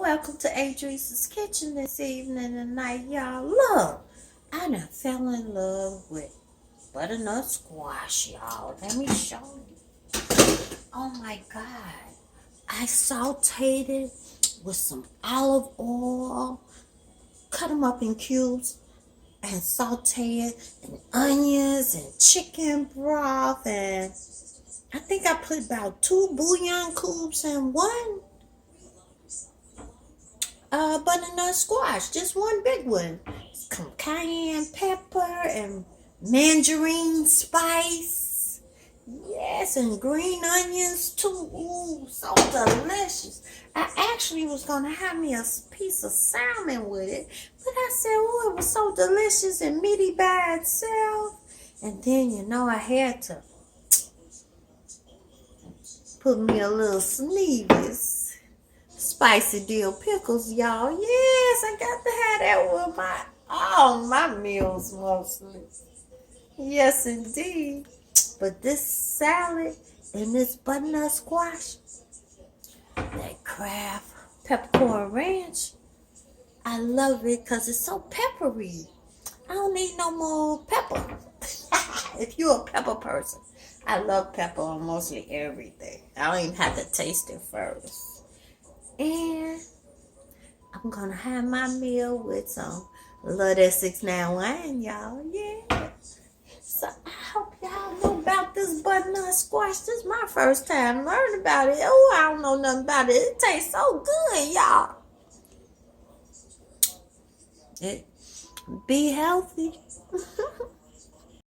welcome to Adrice's Kitchen this evening and night, y'all. Look, I done fell in love with butternut squash, y'all. Let me show you. Oh my God. I sauteed it with some olive oil, cut them up in cubes, and saute it, and onions and chicken broth, and I think I put about 2 bouillon cubes in one butternut squash, just one big one. Some cayenne pepper and mandarin spice. Yes, and green onions too. Ooh, so delicious. I actually was gonna have me a piece of salmon with it, but I said, oh, it was so delicious and meaty by itself. And then, I had to put me a little sneeze. Spicy dill pickles, y'all. Yes, I got to have that with my meals mostly. Yes, indeed. But this salad and this butternut squash, that Kraft peppercorn ranch, I love it because it's so peppery. I don't need no more pepper. If you're a pepper person, I love pepper on mostly everything. I don't even have to taste it first. And I'm going to have my meal with some Love that 6-9 wine, y'all. Yeah. So I hope y'all know about this butternut squash. This is my first time learning about it. Oh, I don't know nothing about it. It tastes so good, y'all. Be healthy.